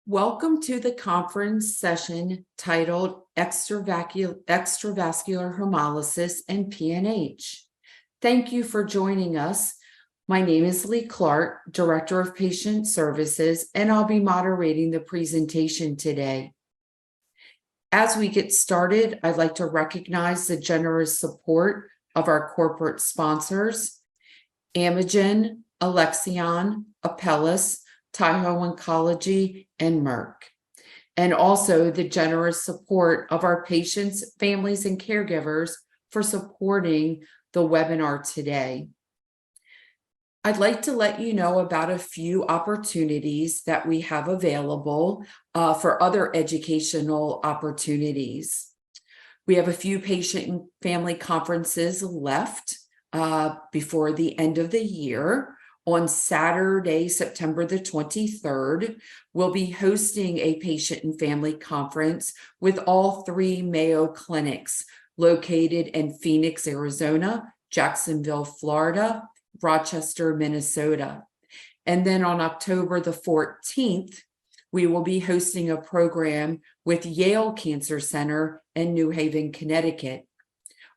Welcome to the conference session titled Extravascular Hemolysis and PNH. Thank you for joining us. My name is Lee Clark, Director of Patient Services, and I'll be moderating the presentation today. As we get started, I'd like to recognize the generous support of our corporate sponsors, Amgen, Alexion, Apellis, Taiho Oncology, and Merck, and also the generous support of our patients, families, and caregivers for supporting the webinar today. I'd like to let you know about a few opportunities that we have available for other educational opportunities. We have a few patient and family conferences left before the end of the year. On Saturday, September the 23rd, we'll be hosting a patient and family conference with all three Mayo clinics located in Phoenix, Arizona, Jacksonville, Florida, Rochester, Minnesota. And then on October the 14th, we will be hosting a program with Yale Cancer Center in New Haven, Connecticut.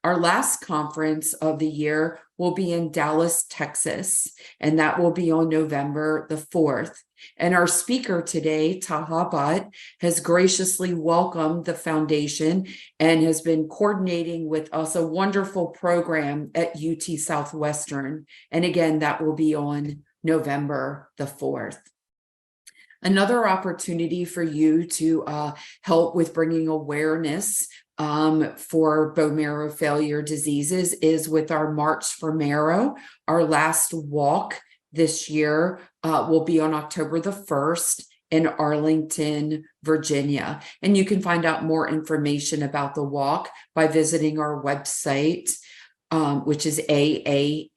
Our last conference of the year will be in Dallas, Texas, and that will be on November the 4th. And our speaker today, Taha Bat, has graciously welcomed the foundation and has been coordinating with us a wonderful program at UT Southwestern. And again, that will be on November the 4th. Another opportunity for you to help with bringing awareness for bone marrow failure diseases is with our March for Marrow. Our last walk this year will be on October the 1st in Arlington, Virginia. And you can find out more information about the walk by visiting our website, which is AAMDS.org.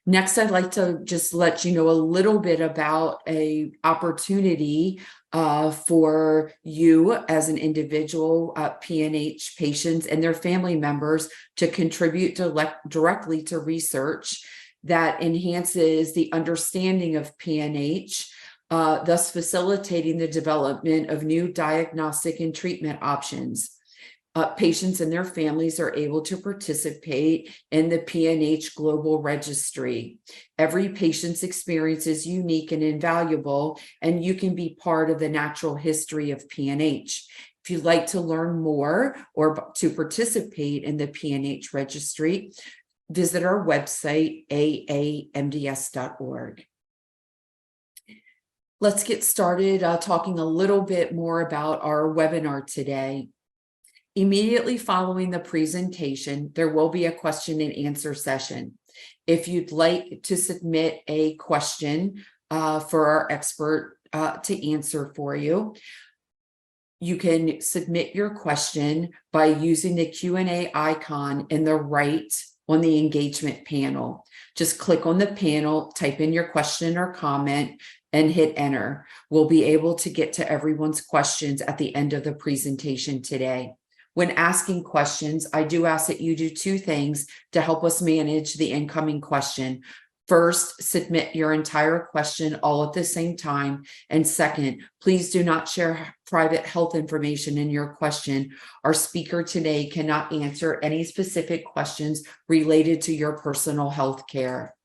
Next, I'd like to just let you know a little bit about an opportunity for you as an individual PNH patients and their family members to contribute directly to research that enhances the understanding of PNH, thus facilitating the development of new diagnostic and treatment options. Patients and their families are able to participate in the PNH Global Registry. Every patient's experience is unique and invaluable, and you can be part of the natural history of PNH. If you'd like to learn more or to participate in the PNH registry, visit our website, aamds.org. Let's get started talking a little bit more about our webinar today. Immediately following the presentation, there will be a question and answer session. If you'd like to submit a question for our expert to answer for you, you can submit your question by using the Q&A icon in the right on the engagement panel. Just click on the panel, type in your question or comment, and hit enter. We'll be able to get to everyone's questions at the end of the presentation today. When asking questions, I do ask that you do two things to help us manage the incoming question. First, submit your entire question all at the same time. And second, please do not share private health information in your question. Our speaker today cannot answer any specific questions related to your personal health care.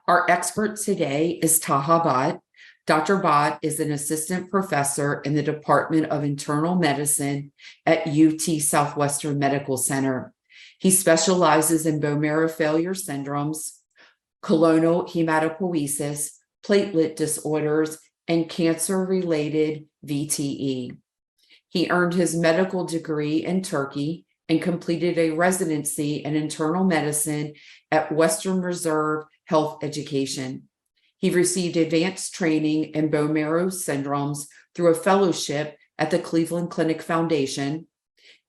Our expert today is Taha Bat. Dr. Bat is an assistant professor in the Department of Internal Medicine at UT Southwestern Medical Center. He specializes in bone marrow failure syndromes, colonial hematopoiesis, platelet disorders, and cancer-related VTE. He earned his medical degree in Turkey and completed a residency in internal medicine at Western Reserve Health Education. He received advanced training in bone marrow syndromes through a fellowship at the Cleveland Clinic Foundation,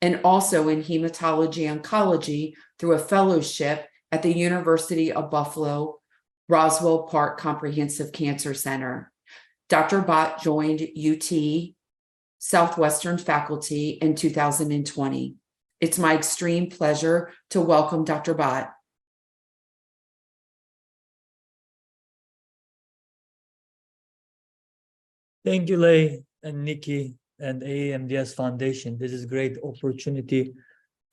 and also in hematology oncology through a fellowship at the University of Buffalo Roswell Park Comprehensive Cancer Center. Dr. Bat joined UT Southwestern faculty in 2020. It's my extreme pleasure to welcome Dr. Bat. Thank you, Lei and Nikki and AAMDS Foundation. This is a great opportunity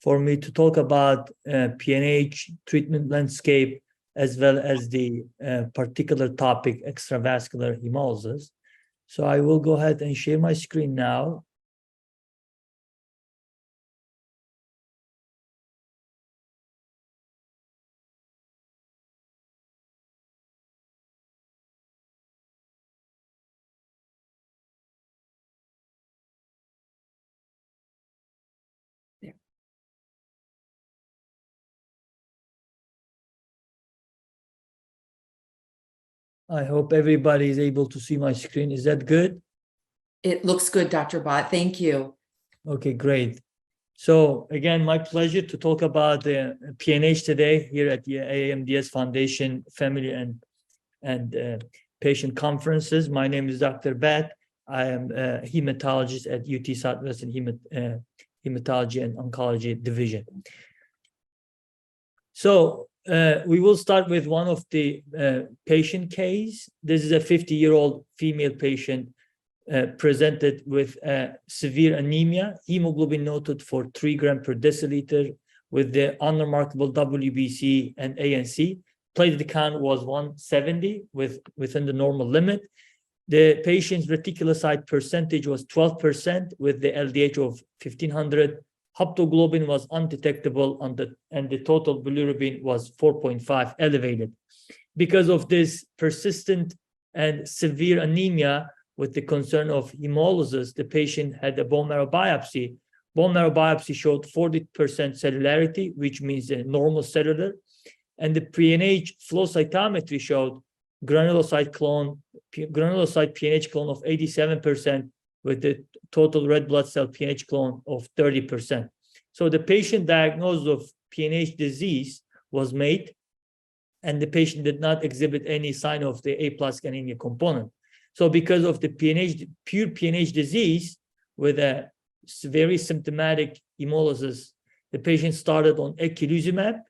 for me to talk about PNH treatment landscape, as well as the particular topic, extravascular hemolysis. So I will go ahead and share my screen now. I hope everybody is able to see my screen. Is that good? It looks good, Dr. Bat. Thank you. Okay, great. So again, my pleasure to talk about the PNH today here at the AAMDS Foundation Family and Patient Conferences. My name is Dr. Bat. I am a hematologist at UT Southwestern Hematology and Oncology Division. So we will start with one of the patient case. This is a 50-year-old female patient presented with severe anemia, hemoglobin noted for 3 grams per deciliter with the unremarkable WBC and ANC. Platelet count was 170 within the normal limit. The patient's reticulocyte percentage was 12% with the LDH of 1500. Haptoglobin was undetectable and the total bilirubin was 4.5 elevated. Because of this persistent and severe anemia with the concern of hemolysis, the patient had a bone marrow biopsy. Bone marrow biopsy showed 40% cellularity, which means a normal cellular. And the PNH flow cytometry showed granulocyte PNH clone of 87% with the total red blood cell PNH clone of 30%. So the patient diagnosis of PNH disease was made, and the patient did not exhibit any sign of the aplastic anemia component. So because of the pure PNH disease with a very symptomatic hemolysis, the patient started on eculizumab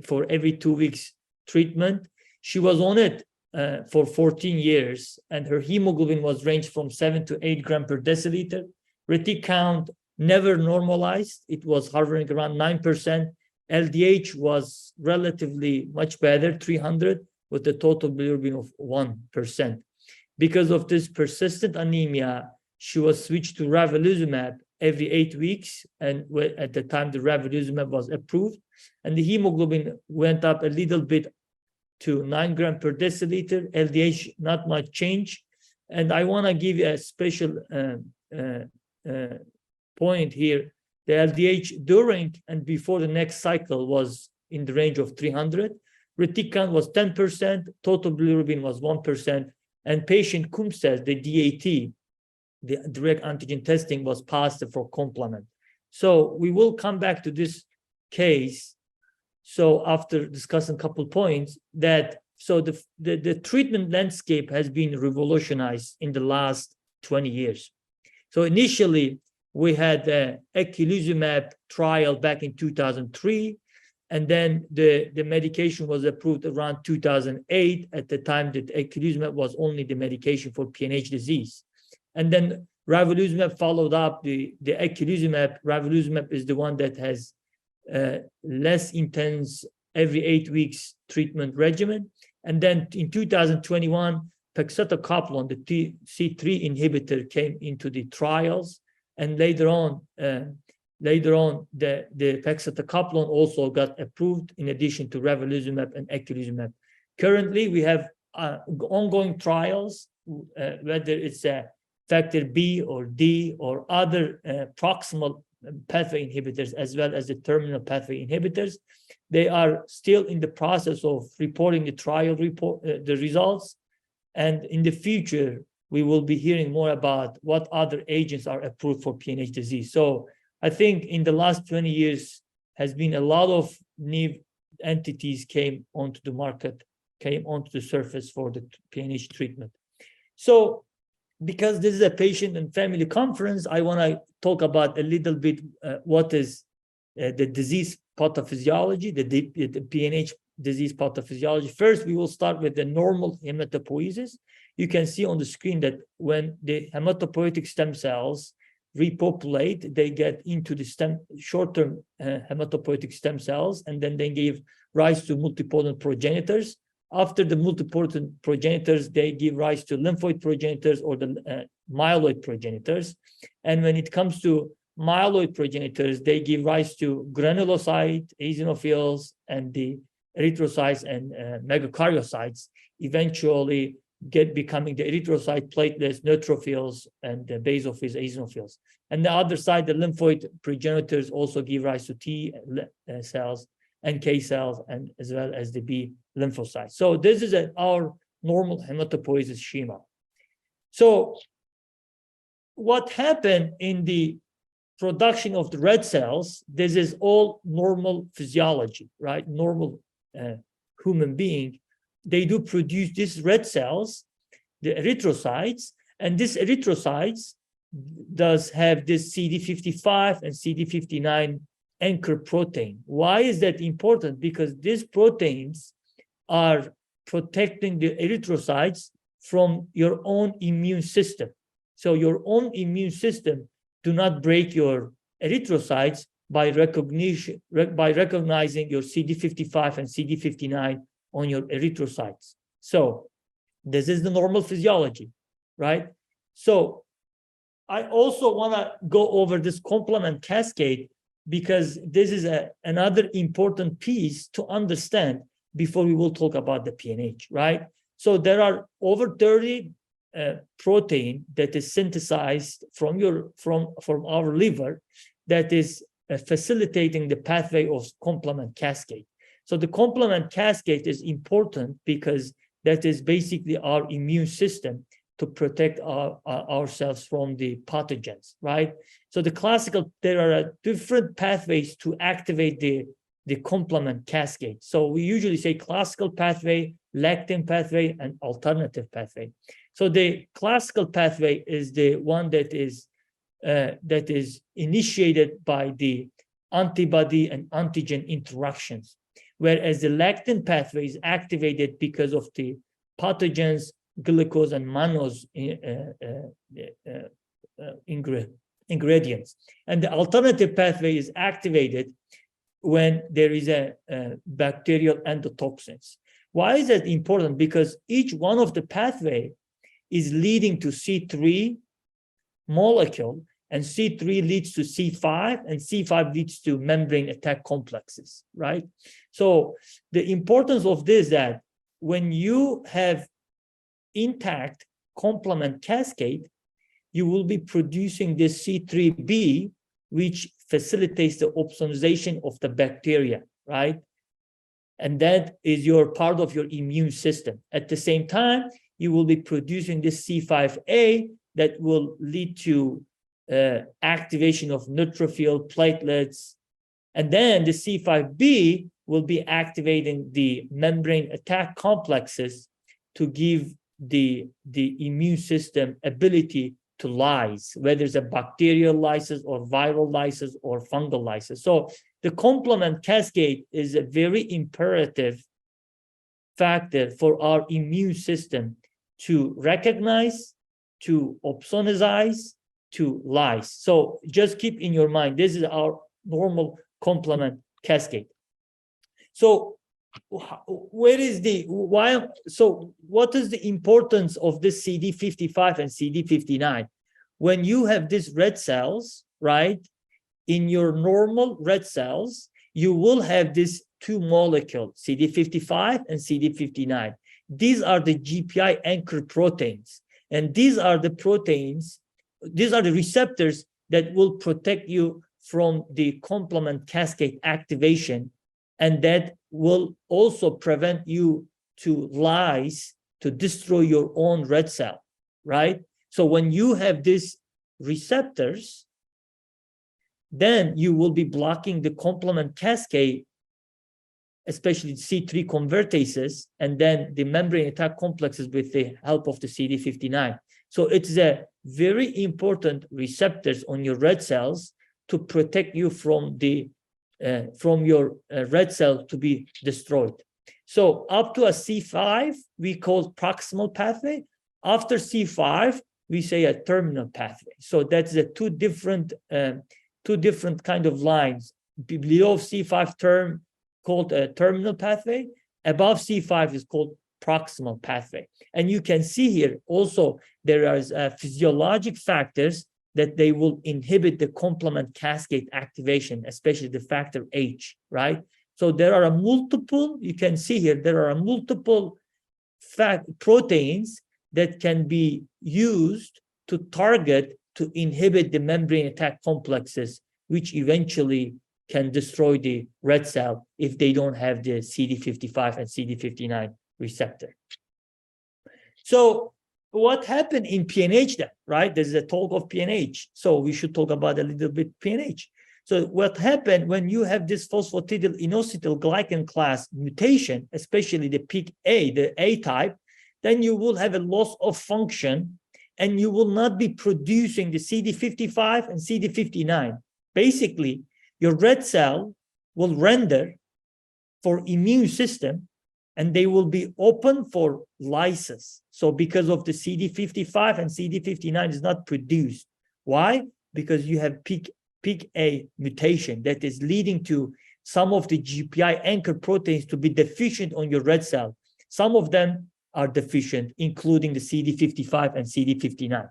for every 2 weeks treatment. She was on it for 14 years, and her hemoglobin was ranged from 7 to 8 grams per deciliter. Retic count never normalized. It was hovering around 9%. LDH was relatively much better, 300, with a total bilirubin of 1%. Because of this persistent anemia, she was switched to ravulizumab every 8 weeks, and at the time the ravulizumab was approved, and the hemoglobin went up a little bit to 9 grams per deciliter. LDH, not much change. And I want to give you a special point here. The LDH during and before the next cycle was in the range of 300. Retic count was 10%, total bilirubin was 1%, and patient Cumstes, the DAT, the direct antigen testing, was positive for complement. So we will come back to this case. So after discussing a couple points, the treatment landscape has been revolutionized in the last 20 years. So initially, we had the eculizumab trial back in 2003, and then the medication was approved around 2008. At the time that eculizumab was only the medication for PNH disease. And then ravulizumab followed up the eculizumab. Ravulizumab is the one that has less intense every 8 weeks treatment regimen. And then in 2021, pegcetacoplan, the C3 inhibitor, came into the trials. And later on, the pegcetacoplan also got approved in addition to ravulizumab and eculizumab. Currently, we have ongoing trials, whether it's a factor B or D or other proximal pathway inhibitors, as well as the terminal pathway inhibitors. They are still in the process of reporting the trial the results. And in the future, we will be hearing more about what other agents are approved for PNH disease. So I think in the last 20 years has been a lot of new entities came onto the market, came onto the surface for the PNH treatment. So because this is a patient and family conference, I want to talk about a little bit what is the disease pathophysiology, the PNH disease pathophysiology. First, we will start with the normal hematopoiesis. You can see on the screen that when the hematopoietic stem cells repopulate, they get into the short-term hematopoietic stem cells, and then they give rise to multipotent progenitors. After the multipotent progenitors, they give rise to lymphoid progenitors or the myeloid progenitors. And when it comes to myeloid progenitors, they give rise to granulocyte, eosinophils, and the erythrocytes and megakaryocytes, eventually becoming the erythrocyte, platelets, neutrophils, and the basophils, eosinophils. And the other side, the lymphoid progenitors also give rise to T cells, NK cells, and as well as the B lymphocytes. So this is our normal hematopoiesis schema. So what happened in the production of the red cells, this is all normal physiology, right? Normal human being, they do produce these red cells, the erythrocytes, and these erythrocytes does have this CD55 and CD59 anchor protein. Why is that important? Because these proteins are protecting the erythrocytes from your own immune system. So your own immune system do not break your erythrocytes by recognizing your CD55 and CD59 on your erythrocytes. So this is the normal physiology, right? So I also want to go over this complement cascade because this is another important piece to understand before we will talk about the PNH, right? So there are over 30 protein that is synthesized from our liver that is facilitating the pathway of complement cascade. So the complement cascade is important because that is basically our immune system to protect ourselves from the pathogens, right? So there are different pathways to activate the complement cascade. So we usually say classical pathway, lectin pathway, and alternative pathway. So the classical pathway is the one that is initiated by the antibody and antigen interactions, whereas the lectin pathway is activated because of the pathogens, glucose, and mannose ingredients. And the alternative pathway is activated when there is a bacterial endotoxins. Why is that important? Because each one of the pathway is leading to C3 molecule, and C3 leads to C5, and C5 leads to membrane attack complexes, right? So the importance of this is that when you have intact complement cascade, you will be producing this C3b, which facilitates the opsonization of the bacteria, right? And that is your part of your immune system. At the same time, you will be producing this C5a that will lead to activation of neutrophil platelets. And then the C5b will be activating the membrane attack complexes to give the immune system ability to lyse, whether it's a bacterial lysis or viral lysis or fungal lysis. So the complement cascade is a very imperative factor for our immune system to recognize, to opsonize, to lyse. So just keep in your mind, this is our normal complement cascade. So what is the importance of this CD55 and CD59? When you have these red cells, right, in your normal red cells, you will have these two molecules, CD55 and CD59. These are the GPI anchor proteins. And these are the proteins, these are the receptors that will protect you from the complement cascade activation, and that will also prevent you to lyse, to destroy your own red cell, right? So when you have these receptors, then you will be blocking the complement cascade, especially C3 convertases, and then the membrane attack complexes with the help of the CD59. So it's a very important receptors on your red cells to protect you from the from your red cell to be destroyed. So up to a C5, we call proximal pathway. After C5, we say a terminal pathway. So that's the two different kind of lines. Below C5 term called a terminal pathway. Above C5 is called proximal pathway. And you can see here also there are physiologic factors that they will inhibit the complement cascade activation, especially the factor H, right? So there are multiple, you can see here, there are multiple proteins that can be used to target, to inhibit the membrane attack complexes, which eventually can destroy the red cell if they don't have the CD55 and CD59 receptor. So what happened in PNH then, right? There's a talk of PNH. So we should talk about a little bit PNH. So what happened when you have this phosphatidylinositol glycan class mutation, especially the peak A, the A type, then you will have a loss of function and you will not be producing the CD55 and CD59. Basically, your red cell will render for immune system and they will be open for lysis. So because of the CD55 and CD59 is not produced. Why? Because you have peak A mutation that is leading to some of the GPI anchor proteins to be deficient on your red cell. Some of them are deficient, including the CD55 and CD59.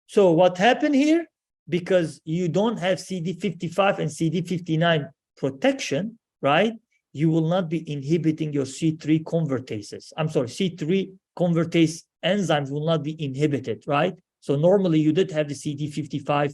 So what happened here? Because you don't have CD55 and CD59 protection, right? You will not be inhibiting your C3 convertases. I'm sorry, C3 convertase enzymes will not be inhibited, right? So normally you did have the CD55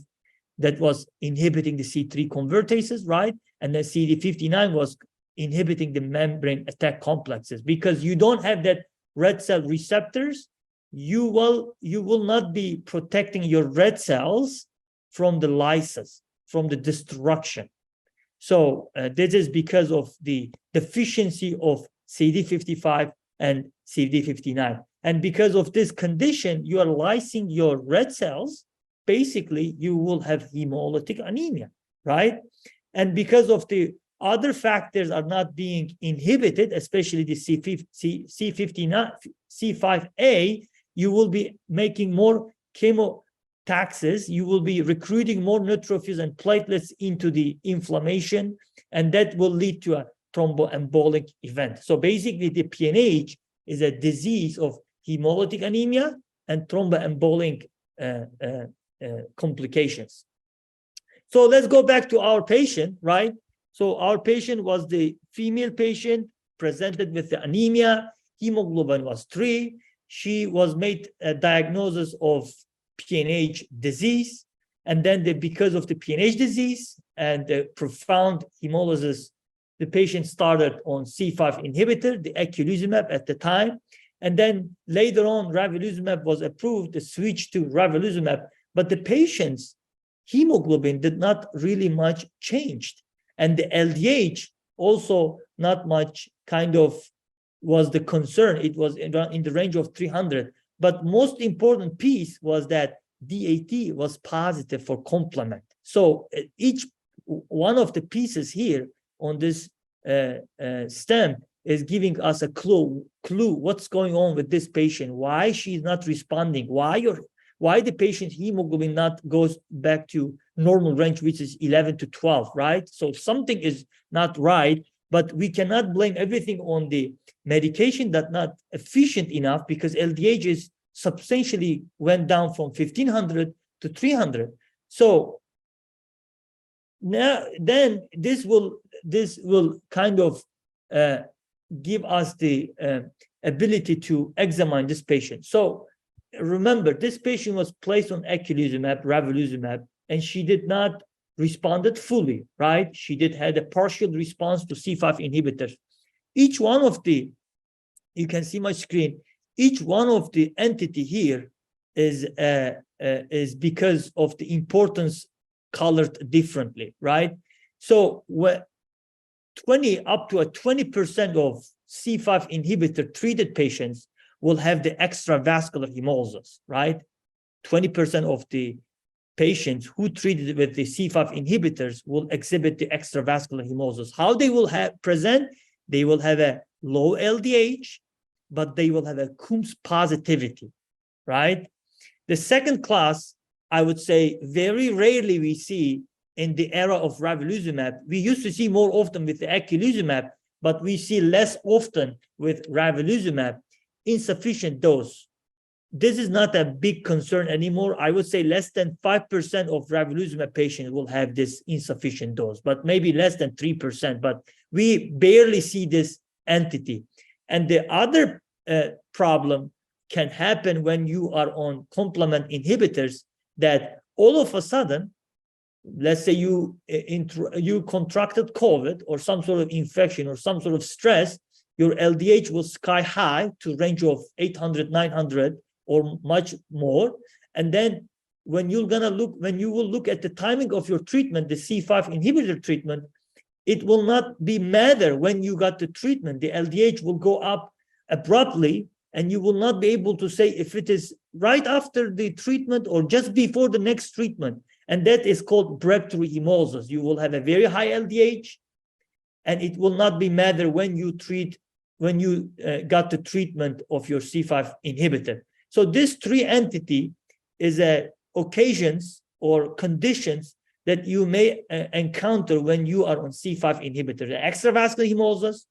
that was inhibiting the C3 convertases, right? And then CD59 was inhibiting the membrane attack complexes. Because you don't have that red cell receptors, you will not be protecting your red cells from the lysis, from the destruction. So this is because of the deficiency of CD55 and CD59. And because of this condition, you are lysing your red cells, basically you will have hemolytic anemia, right? And because of the other factors are not being inhibited, especially the C59, C5A, you will be making more chemotaxis, you will be recruiting more neutrophils and platelets into the inflammation, and that will lead to a thromboembolic event. So basically the PNH is a disease of hemolytic anemia and thromboembolic complications. So let's go back to our patient, right? So our patient was the female patient, presented with the anemia, hemoglobin was 3. She was made a diagnosis of PNH disease. And then because of the PNH disease and the profound hemolysis, the patient started on C5 inhibitor, the eculizumab at the time. And then later on, ravulizumab was approved, the switch to ravulizumab. But the patient's hemoglobin did not really much changed. And the LDH also not much kind of was the concern. It was in the range of 300. But most important piece was that DAT was positive for complement. So each one of the pieces here on this stem is giving us a clue what's going on with this patient, why she's not responding, why the patient's hemoglobin not goes back to normal range, which is 11 to 12, right? So something is not right, but we cannot blame everything on the medication that's not efficient enough, because LDH is substantially went down from 1500 to 300. So now then this will kind of give us the ability to examine this patient. So remember, this patient was placed on eculizumab, ravulizumab, and she did not responded fully, right? She did had a partial response to C5 inhibitors. Each one of the, you can see my screen, each one of the entity here is because of the importance colored differently, right? So what 20 up to a 20% of C5 inhibitor treated patients will have the extravascular hemolysis, right? 20% of the patients who treated with the C5 inhibitors will exhibit the extravascular hemolysis. How they will present? They will have a low LDH, but they will have a Coombs positivity, right? The second class, I would say, very rarely we see in the era of ravulizumab. We used to see more often with the eculizumab, but we see less often with ravulizumab, insufficient dose. This is not a big concern anymore. I would say less than 5% of ravulizumab patients will have this insufficient dose, but maybe less than 3%, but we barely see this entity. And the other problem can happen when you are on complement inhibitors, that all of a sudden, let's say you contracted COVID or some sort of infection or some sort of stress, your LDH will sky high to range of 800, 900 or much more. And then when you will look at the timing of your treatment, the C5 inhibitor treatment, it will not be matter when you got the treatment. The LDH will go up abruptly, and you will not be able to say if it is right after the treatment or just before the next treatment. And that is called breakthrough hemolysis. You will have a very high LDH, and it will not be matter when you got the treatment of your C5 inhibitor. So this three entity is occasions or conditions that you may encounter when you are on C5 inhibitor. The extravascular hemolysis,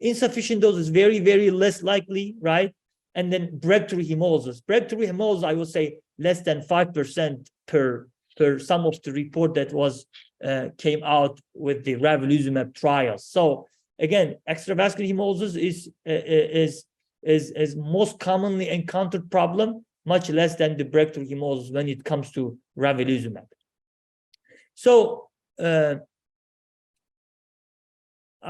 insufficient dose is very, very less likely, right? And then breakthrough hemolysis. Breakthrough hemolysis, I would say less than 5% per some of the report that was came out with the ravulizumab trials. So again, extravascular hemolysis is most commonly encountered problem, much less than the breakthrough hemolysis when it comes to ravulizumab. So I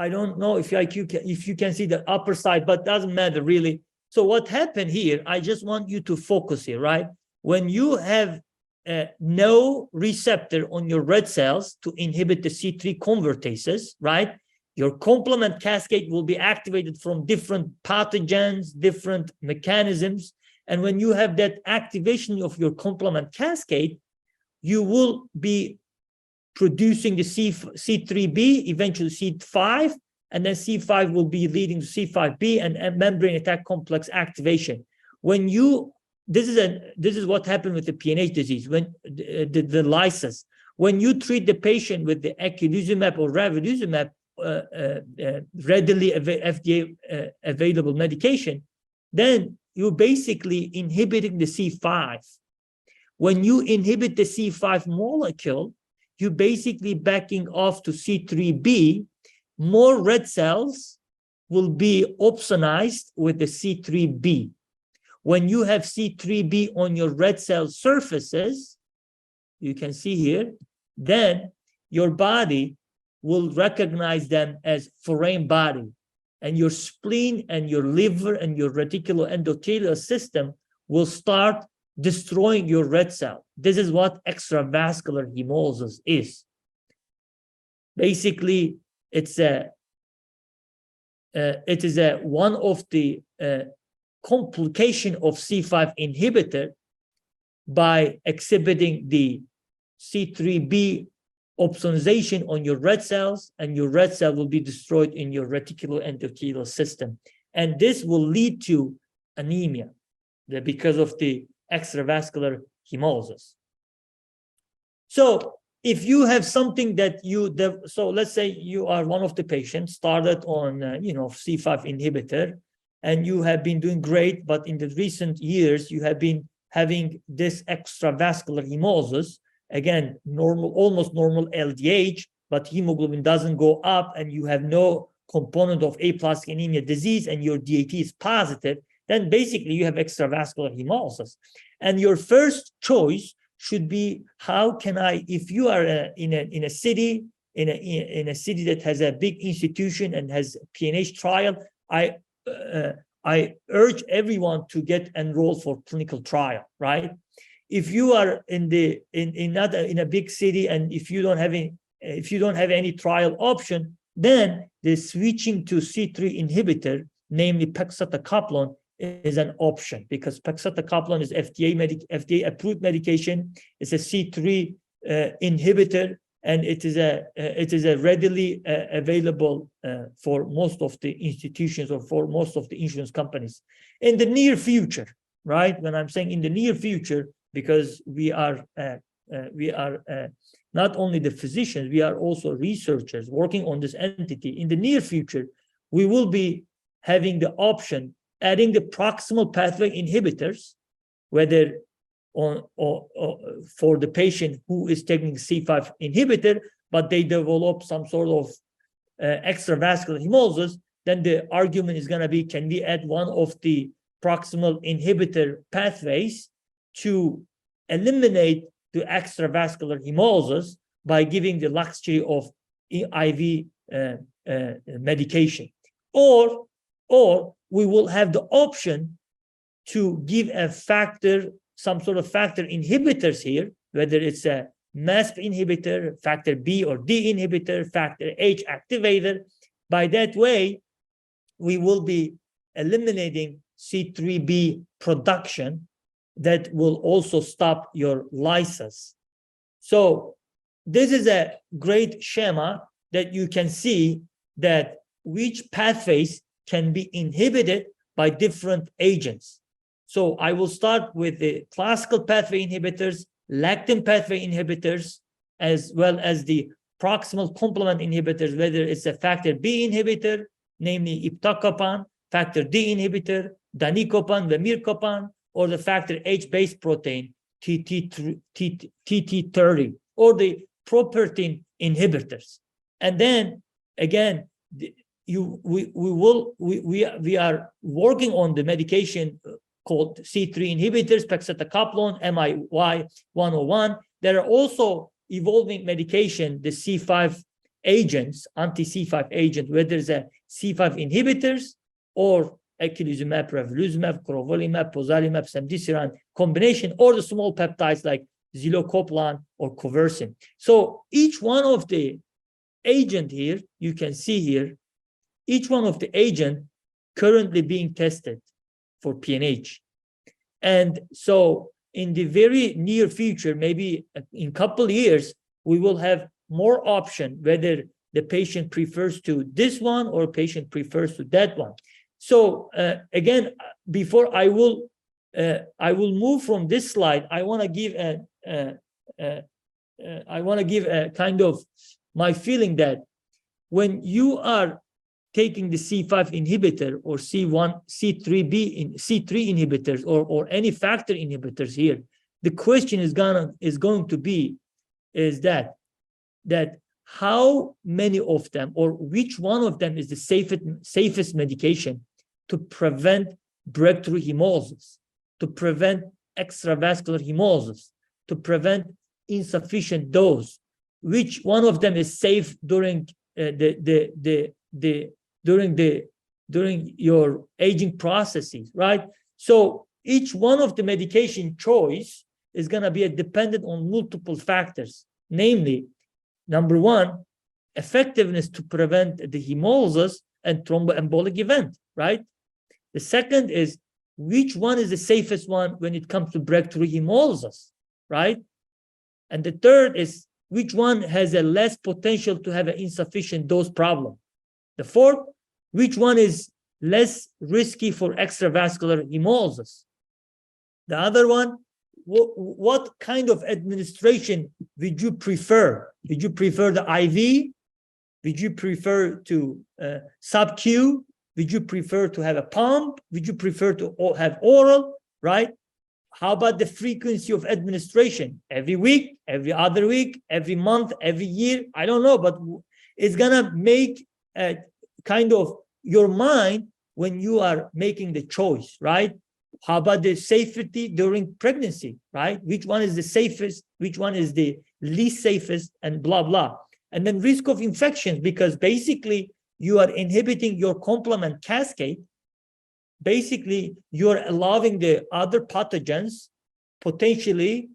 don't know if you can see the upper side, but doesn't matter really. So what happened here, I just want you to focus here, right? When you have no receptor on your red cells to inhibit the C3 convertases, right? Your complement cascade will be activated from different pathogens, different mechanisms. And when you have that activation of your complement cascade, you will be producing the C3b, eventually C5, and then C5 will be leading to C5b and membrane attack complex activation. When you, this is what happened with the PNH disease, when the lysis. When you treat the patient with the eculizumab or ravulizumab, readily FDA available medication, then you're basically inhibiting the C5. When you inhibit the C5 molecule, you're basically backing off to C3b. More red cells will be opsonized with the C3b. When you have C3b on your red cell surfaces, you can see here, then your body will recognize them as foreign body, and your spleen and your liver and your reticuloendothelial system will start destroying your red cell. This is what extravascular hemolysis is. Basically, it is one of the complication of C5 inhibitor by exhibiting the C3b opsonization on your red cells, and your red cell will be destroyed in your reticuloendothelial system. And this will lead to anemia because of the extravascular hemolysis. So if you have something that so let's say you are one of the patients started on C5 inhibitor, and you have been doing great, but in the recent years you have been having this extravascular hemolysis. Again, almost normal LDH, but hemoglobin doesn't go up, and you have no component of aplastic anemia disease, and your DAT is positive, then basically you have extravascular hemolysis. And your first choice should be, how can I, if you are in a city that has a big institution and has PNH trial, I urge everyone to get enrolled for clinical trial, right? If you are in a big city, and if you don't have any trial option, then the switching to C3 inhibitor, namely pegcetacoplan, is an option because pegcetacoplan is FDA approved medication. It's a C3 inhibitor, and it is a readily available for most of the institutions or for most of the insurance companies. In the near future, right? When I'm saying in the near future, because we are not only the physicians, we are also researchers working on this entity. In the near future, we will be having the option adding the proximal pathway inhibitors, whether for the patient who is taking C5 inhibitor, but they develop some sort of extravascular hemolysis, then the argument is going to be, can we add one of the proximal inhibitor pathways to eliminate the extravascular hemolysis by giving the luxury of IV medication, or we will have the option to give a factor, some sort of factor inhibitors here, whether it's a MASP inhibitor, factor B or D inhibitor, factor H activator. By that way, we will be eliminating C3b production that will also stop your lysis. So this is a great schema that you can see that which pathways can be inhibited by different agents. So I will start with the classical pathway inhibitors, lectin pathway inhibitors, as well as the proximal complement inhibitors, whether it's a factor B inhibitor, namely iptacopan, factor D inhibitor, danicopan, vemircopan, or the factor H-based protein, TT30, or the propertin inhibitors. And then again, we are working on the medication called C3 inhibitors, pegcetacoplan, MIY-101. There are also evolving medication, the C5 agents, anti-C5 agent, whether it's a C5 inhibitors or eculizumab, ravulizumab, crovalimab, pozalimab, cemdisiran combination, or the small peptides like zilucoplan or coversin. So each one of the agent here, you can see here, each one of the agent currently being tested for PNH. And so in the very near future, maybe in a couple of years, we will have more option whether the patient prefers to this one or patient prefers to that one. So again, before I will move from this slide, I want to give a kind of my feeling that when you are taking the C5 inhibitor or C3 inhibitors or any factor inhibitors here, the question is going to be that how many of them or which one of them is the safest medication to prevent breakthrough hemolysis, to prevent extravascular hemolysis, to prevent insufficient dose, which one of them is safe during during your aging processes, right? So each one of the medication choice is going to be dependent on multiple factors, namely, number one, effectiveness to prevent the hemolysis and thromboembolic event, right? The second is which one is the safest one when it comes to breakthrough hemolysis, right? And the third is which one has a less potential to have an insufficient dose problem. The fourth, which one is less risky for extravascular hemolysis. The other one, what kind of administration would you prefer? Would you prefer the IV? Would you prefer to sub-Q? Would you prefer to have a pump? Would you prefer to have oral, right? How about the frequency of administration? Every week, every other week, every month, every year? I don't know, but it's gonna make a kind of your mind when you are making the choice, right? How about the safety during pregnancy, right? Which one is the safest? Which one is the least safest? And blah, blah. And then risk of infections, because basically you are inhibiting your complement cascade. Basically, you're allowing the other pathogens potentially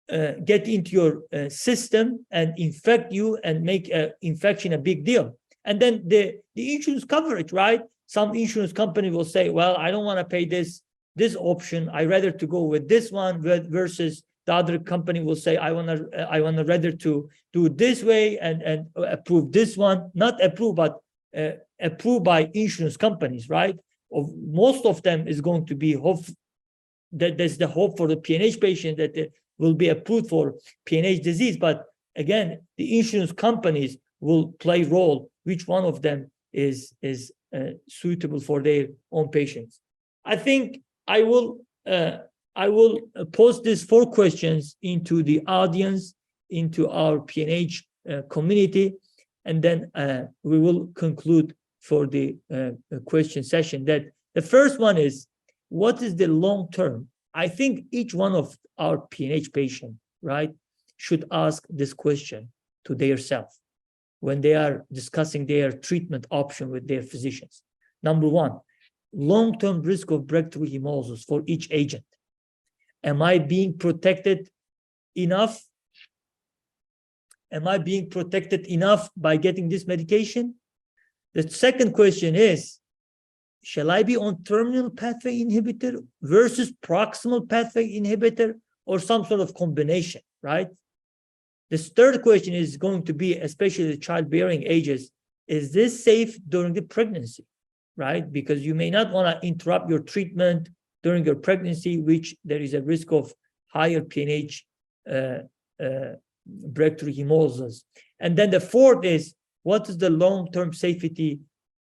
get into your system and infect you and make infection a big deal. And then the insurance coverage, right? Some insurance company will say, well, I don't want to pay this option. I rather to go with this one versus the other company will say, I want to rather to do it this way and approve this one, not approve, but approved by insurance companies, right? Most of them is going to be hope that there's the hope for the PNH patient that they will be approved for PNH disease. But again, the insurance companies will play role which one of them is suitable for their own patients. I think I will post these 4 questions into the audience, into our PNH community, and then we will conclude for the question session. That the first one is, what is the long term? I think each one of our PNH patient, right, should ask this question to their self when they are discussing their treatment option with their physicians. Number 1, long-term risk of breakthrough hemolysis for each agent. Am I being protected enough? Am I being protected enough by getting this medication? The second question is, shall I be on terminal pathway inhibitor versus proximal pathway inhibitor, or some sort of combination, right? This third question is going to be, especially the childbearing ages, is this safe during the pregnancy, right? Because you may not want to interrupt your treatment during your pregnancy, which there is a risk of higher PNH breakthrough hemolysis. And then the fourth is, what is the long-term safety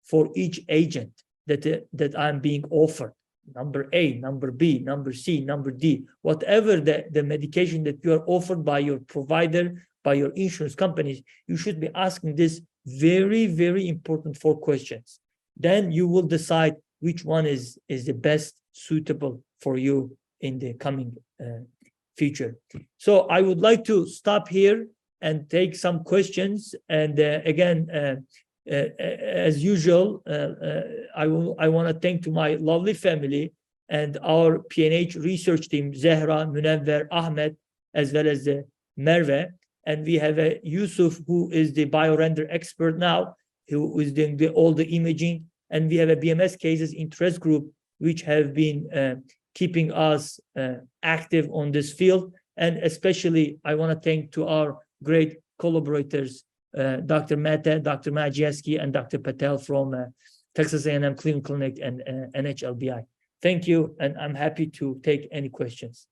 for each agent that I'm being offered? Number A, number B, number C, number D, whatever the medication that you are offered by your provider, by your insurance companies, you should be asking this very, very important 4 questions. Then you will decide which one is the best suitable for you in the coming future. So I would like to stop here and take some questions. And again, as usual, I want to thank to my lovely family and our PNH research team, Zehra, Munevver, Ahmed, as well as Merve. And we have Yusuf, who is the biorender expert now, who is doing all the imaging. And we have a BMS cases interest group, which have been keeping us active on this field. And especially, I want to thank to our great collaborators, Dr. Mehta, Dr. Majewski, and Dr. Patel from Texas A&M Cleveland Clinic and NHLBI. Thank you, and I'm happy to take any questions.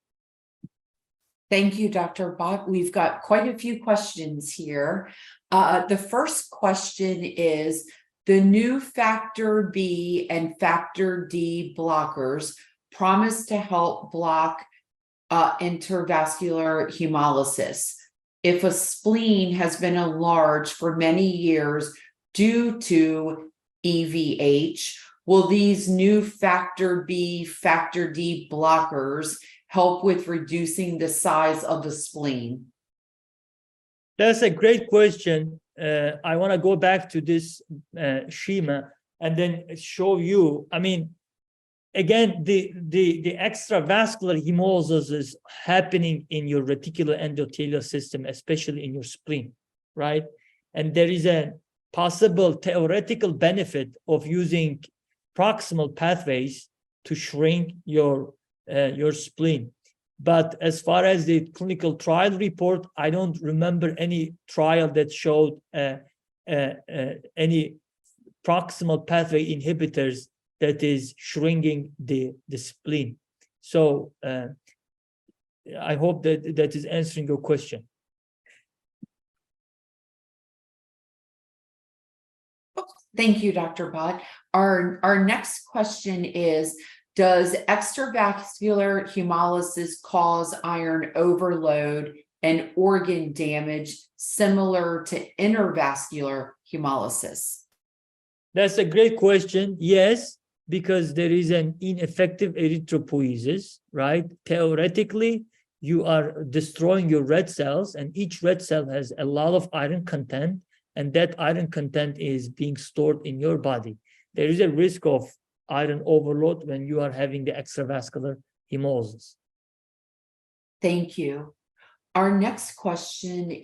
Thank you, Dr. Bat. We've got quite a few questions here. The first question is, the new factor B and factor D blockers promise to help block intravascular hemolysis. If a spleen has been enlarged for many years due to EVH, will these new factor B, factor D blockers help with reducing the size of the spleen? That's a great question. I want to go back to this schema and then show you. I mean, again, the extravascular hemolysis is happening in your reticular endothelial system, especially in your spleen, right? And there is a possible theoretical benefit of using proximal pathways to shrink your spleen. But as far as the clinical trial report, I don't remember any trial that showed any proximal pathway inhibitors that is shrinking the spleen. So I hope that is answering your question. Thank you, Dr. Bat. Our next question is, does extravascular hemolysis cause iron overload and organ damage similar to intravascular hemolysis? That's a great question. Yes, because there is an ineffective erythropoiesis, right? Theoretically, you are destroying your red cells, and each red cell has a lot of iron content, and that iron content is being stored in your body. There is a risk of iron overload when you are having the extravascular hemolysis. Thank you. Our next question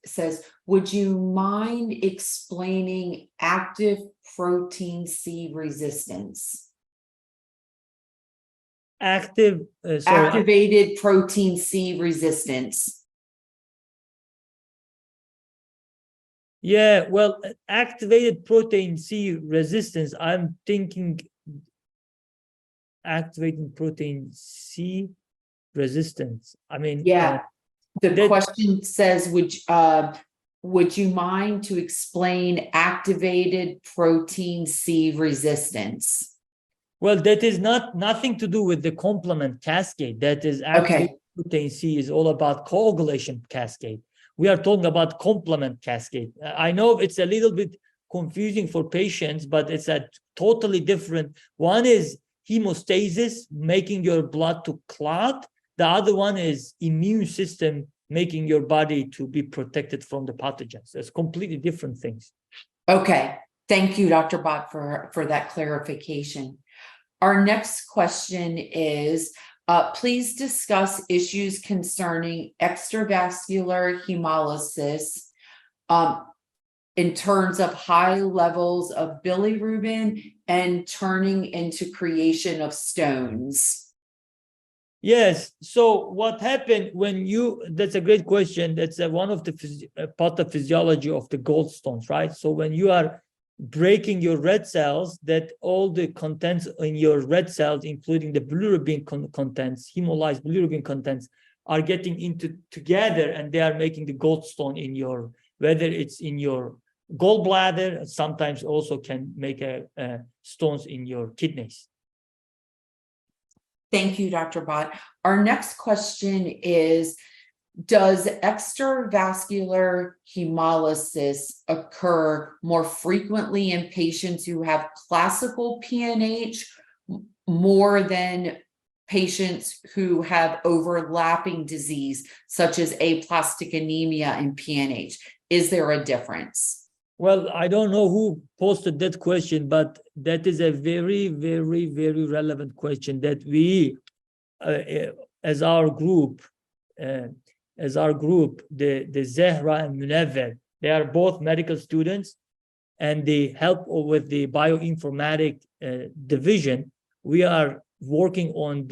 says, would you mind explaining active protein C resistance? Activated protein C resistance. Yeah, well, activated protein C resistance, I'm thinking activating protein C resistance. I mean, Yeah. The question says, would you mind to explain activated protein C resistance? Well, that is nothing to do with the complement cascade. That is activated protein C is all about coagulation cascade. We are talking about complement cascade. I know it's a little bit confusing for patients, but it's a totally different. One is hemostasis, making your blood to clot. The other one is immune system, making your body to be protected from the pathogens. It's completely different things. Okay. Thank you, Dr. Bat, for that clarification. Our next question is, please discuss issues concerning extravascular hemolysis in terms of high levels of bilirubin and turning into creation of stones. Yes. So what happened when that's a great question. That's one of the pathophysiology of the gallstones, right? So when you are breaking your red cells, that all the contents in your red cells, including the bilirubin contents, hemolyzed bilirubin contents, are getting into together, and they are making the gallstone in your, whether it's in your gallbladder, sometimes also can make stones in your kidneys. Thank you, Dr. Bat. Our next question is, does extravascular hemolysis occur more frequently in patients who have classical PNH more than patients who have overlapping disease, such as aplastic anemia and PNH? Is there a difference? Well, I don't know who posted that question, but that is a very, very, very relevant question that we, as our group, the Zehra and Munevver, they are both medical students, and they help with the bioinformatic division. We are working on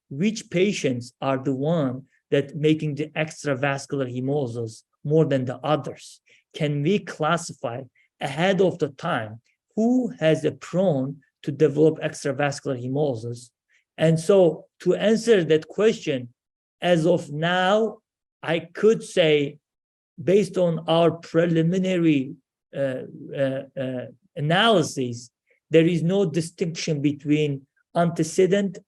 which patients are the one that making the extravascular hemolysis more than the others. Can we classify ahead of the time who has a prone to develop extravascular hemolysis? And so to answer that question, as of now, I could say, based on our preliminary analysis, there is no distinction between antecedent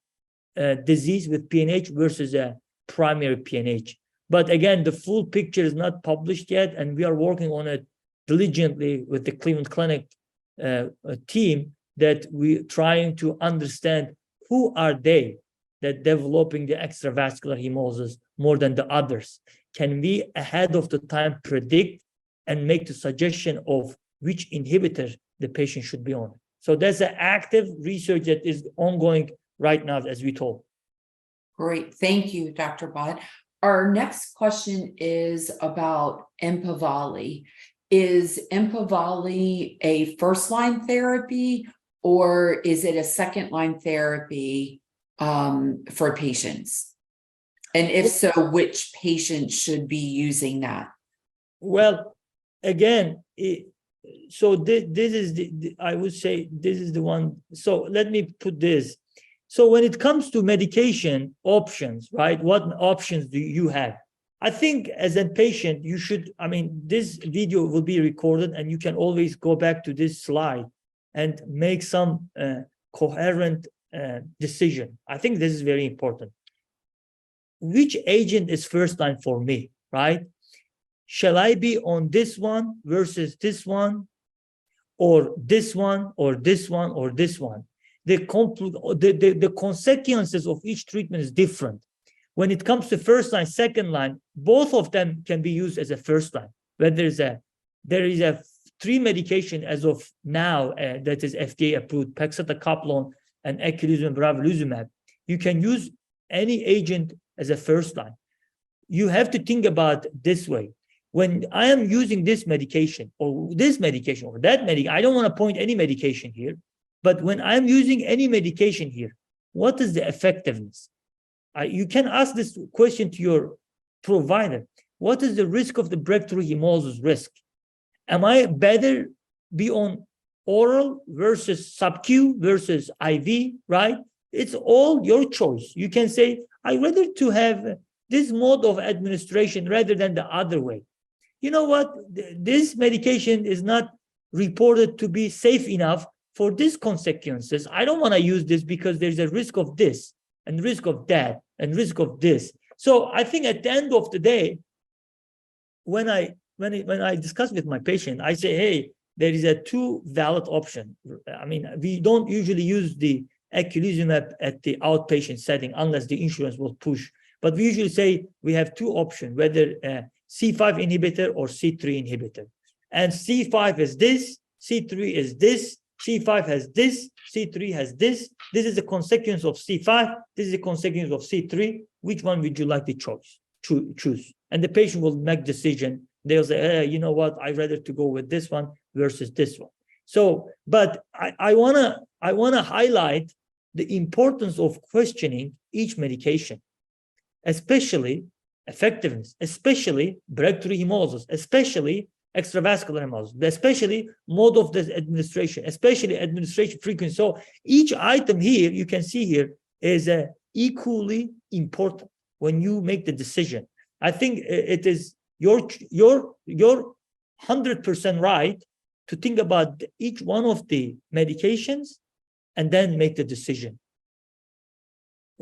disease with PNH versus a primary PNH. But again, the full picture is not published yet, and we are working on it diligently with the Cleveland Clinic team, that we're trying to understand who are they that developing the extravascular hemolysis more than the others. Can we ahead of the time predict and make the suggestion of which inhibitor the patient should be on? So that's an active research that is ongoing right now, as we told. Great, thank you, Dr. Bat. Our next question is about Empaveli. Is Empaveli a first-line therapy, or is it a second-line therapy for patients? And if so, which patients should be using that? Well, again, so this is I would say this is the one. So let me put this. So when it comes to medication options, right? What options do you have? I think as a patient, you should, this video will be recorded, and you can always go back to this slide and make some coherent decision. I think this is very important. Which agent is first line for me, right? Shall I be on this one versus this one, or this one, or this one, or this one? The consequences of each treatment is different. When it comes to first line, second line, both of them can be used as a first line. But there is a 3 medication as of now that is FDA approved: pegcetacoplan and eculizumab, ravulizumab. You can use any agent as a first line. you have to think about this way. When I am using this medication or that medication, I don't want to point any medication here, but when I'm using any medication here, what is the effectiveness? You can ask this question to your provider. What is the risk of the breakthrough hemolysis risk? Am I better be on oral versus sub-Q versus IV, right? It's all your choice. You can say, I'd rather to have this mode of administration rather than the other way. You know what? This medication is not reported to be safe enough for these consequences. I don't want to use this because there's a risk of this and risk of that and risk of this. So I think at the end of the day, when I discuss with my patient, I say, hey, there is a two valid option. I mean, we don't usually use the eculizumab at the outpatient setting unless the insurance will push. But we usually say we have two options, whether C5 inhibitor or C3 inhibitor. And C5 is this, C3 is this, C5 has this, C3 has this. This is a consequence of C5. This is a consequence of C3. Which one would you like to choose? And the patient will make decision. They'll say, hey, you know what? I'd rather to go with this one versus this one. So, but I wanna highlight the importance of questioning each medication, especially effectiveness, especially breakthrough hemolysis, especially extravascular hemolysis, especially mode of the administration, especially administration frequency. So each item here, you can see here, is equally important when you make the decision. I think it is your 100% right to think about each one of the medications and then make the decision.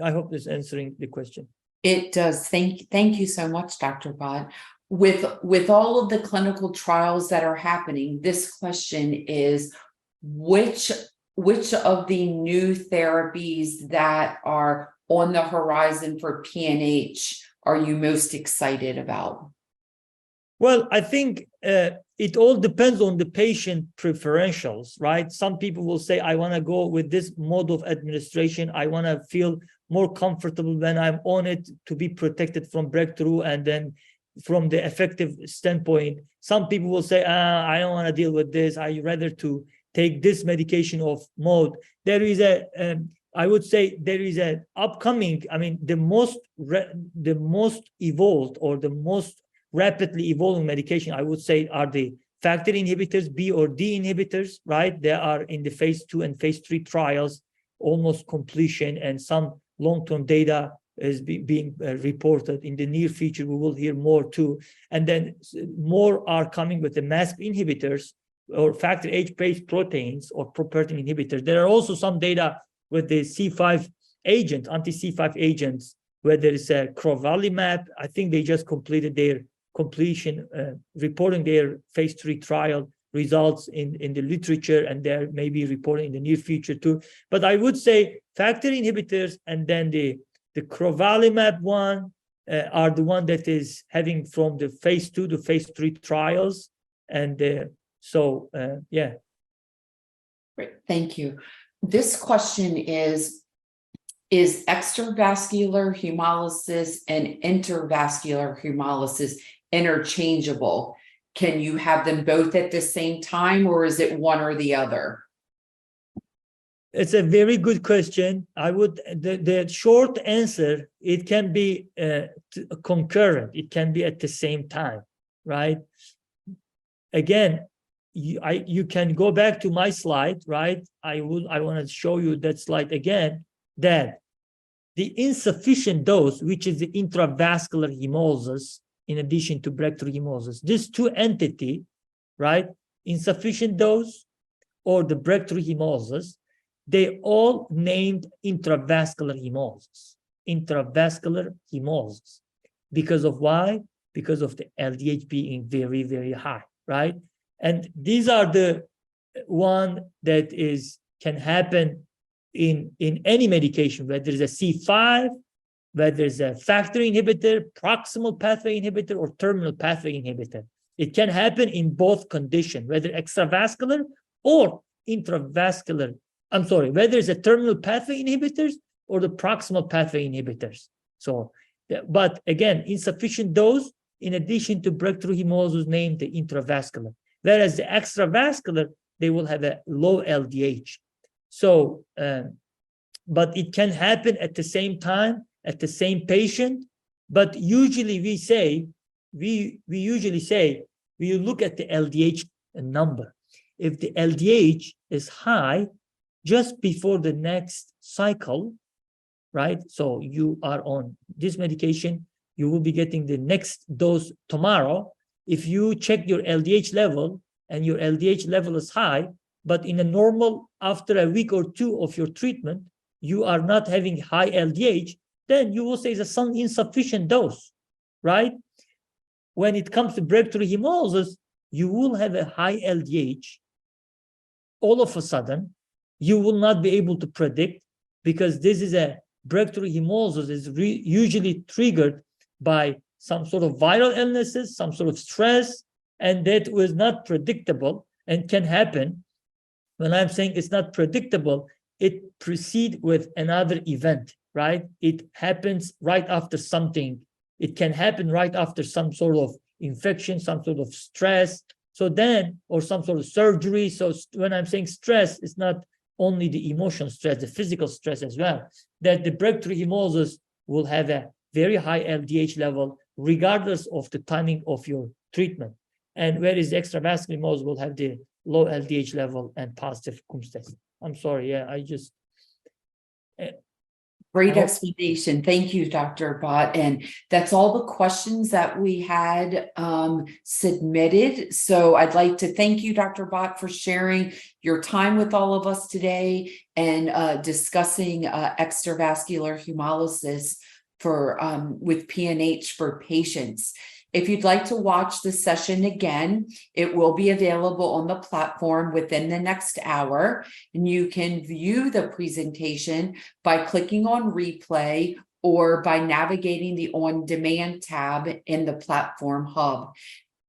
I hope this is answering the question. It does. Thank you so much, Dr. Bat. With all of the clinical trials that are happening, this question is which of the new therapies that are on the horizon for PNH are you most excited about? Well, I think it all depends on the patient preferentials, right? Some people will say, I want to go with this mode of administration. I want to feel more comfortable when I'm on it to be protected from breakthrough. And then from the effective standpoint, some people will say, I don't want to deal with this. I'd rather to take this medication of mode. There is I would say there is an upcoming, I mean, the most evolved or the most rapidly evolving medication, I would say, are the factor inhibitors, B or D inhibitors, right? They are in the phase 2 and phase 3 trials, almost completion, and some long-term data is being reported. In the near future, we will hear more too. And then more are coming with the MASP inhibitors or factor H-based proteins or propertin inhibitors. There are also some data with the C5 agent, anti-C5 agents, where there is a crovalimab. I think they just completed their reporting their phase 3 trial results in the literature, and they're maybe reporting in the near future too. But I would say factor inhibitors and then the crovalimab one are the one that is having from the phase 2 to phase 3 trials. And yeah. Great, thank you. This question is extravascular hemolysis and intravascular hemolysis interchangeable? Can you have them both at the same time, or is it one or the other? It's a very good question. The short answer, it can be concurrent. It can be at the same time, right? Again, you can go back to my slide, right? I want to show you that slide again, that the insufficient dose, which is the intravascular hemolysis, in addition to breakthrough hemolysis, these two entities, right? Insufficient dose or the breakthrough hemolysis, they all named intravascular hemolysis. Intravascular hemolysis. Because of why? Because of the LDH being very, very high, right? And these are the one that can happen in any medication, whether there's a C5, whether there's a factor inhibitor, proximal pathway inhibitor, or terminal pathway inhibitor. It can happen in both conditions, whether extravascular or intravascular. I'm sorry, whether it's a terminal pathway inhibitors or the proximal pathway inhibitors. So But again, insufficient dose in addition to breakthrough hemolysis named the intravascular. Whereas the extravascular, they will have a low LDH. So, but it can happen at the same time, at the same patient. But usually we usually say, we look at the LDH number. If the LDH is high just before the next cycle, right? So you are on this medication, you will be getting the next dose tomorrow. If you check your LDH level and your LDH level is high, but in a normal, after a week or two of your treatment, you are not having high LDH, then you will say it's some insufficient dose, right? When it comes to breakthrough hemolysis, you will have a high LDH. All of a sudden, you will not be able to predict, because this is a breakthrough hemolysis is usually triggered by some sort of viral illnesses, some sort of stress, and that was not predictable and can happen. When I'm saying it's not predictable, it precedes with another event, right? It happens right after something. It can happen right after some sort of infection, some sort of stress. So then, or some sort of surgery. So when I'm saying stress, it's not only the emotional stress, the physical stress as well, that the breakthrough hemolysis will have a very high LDH level, regardless of the timing of your treatment. And whereas the extravascular hemolysis will have the low LDH level and positive Coombs test. I'm sorry, yeah, I just... Great explanation. Thank you, Dr. Bat. And that's all the questions that we had submitted. So I'd like to thank you, Dr. Bat, for sharing your time with all of us today and discussing extravascular hemolysis for with PNH for patients. If you'd like to watch the session again, it will be available on the platform within the next hour, and you can view the presentation by clicking on replay or by navigating the on-demand tab in the platform hub.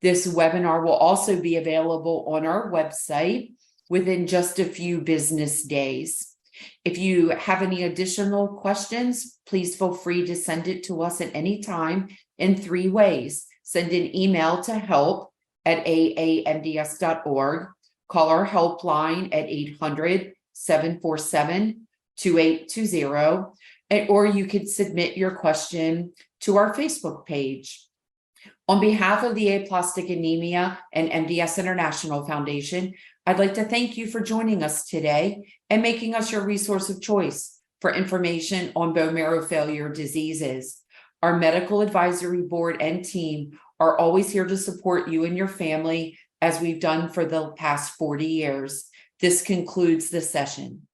This webinar will also be available on our website within just a few business days. If you have any additional questions, please feel free to send it to us at any time in 3 ways. Send an email to help@aamds.org, call our helpline at 800-747-2820, or you could submit your question to our Facebook page. On behalf of the Aplastic Anemia and MDS International Foundation, I'd like to thank you for joining us today and making us your resource of choice for information on bone marrow failure diseases. Our medical advisory board and team are always here to support you and your family, as we've done for the past 40 years. This concludes the session.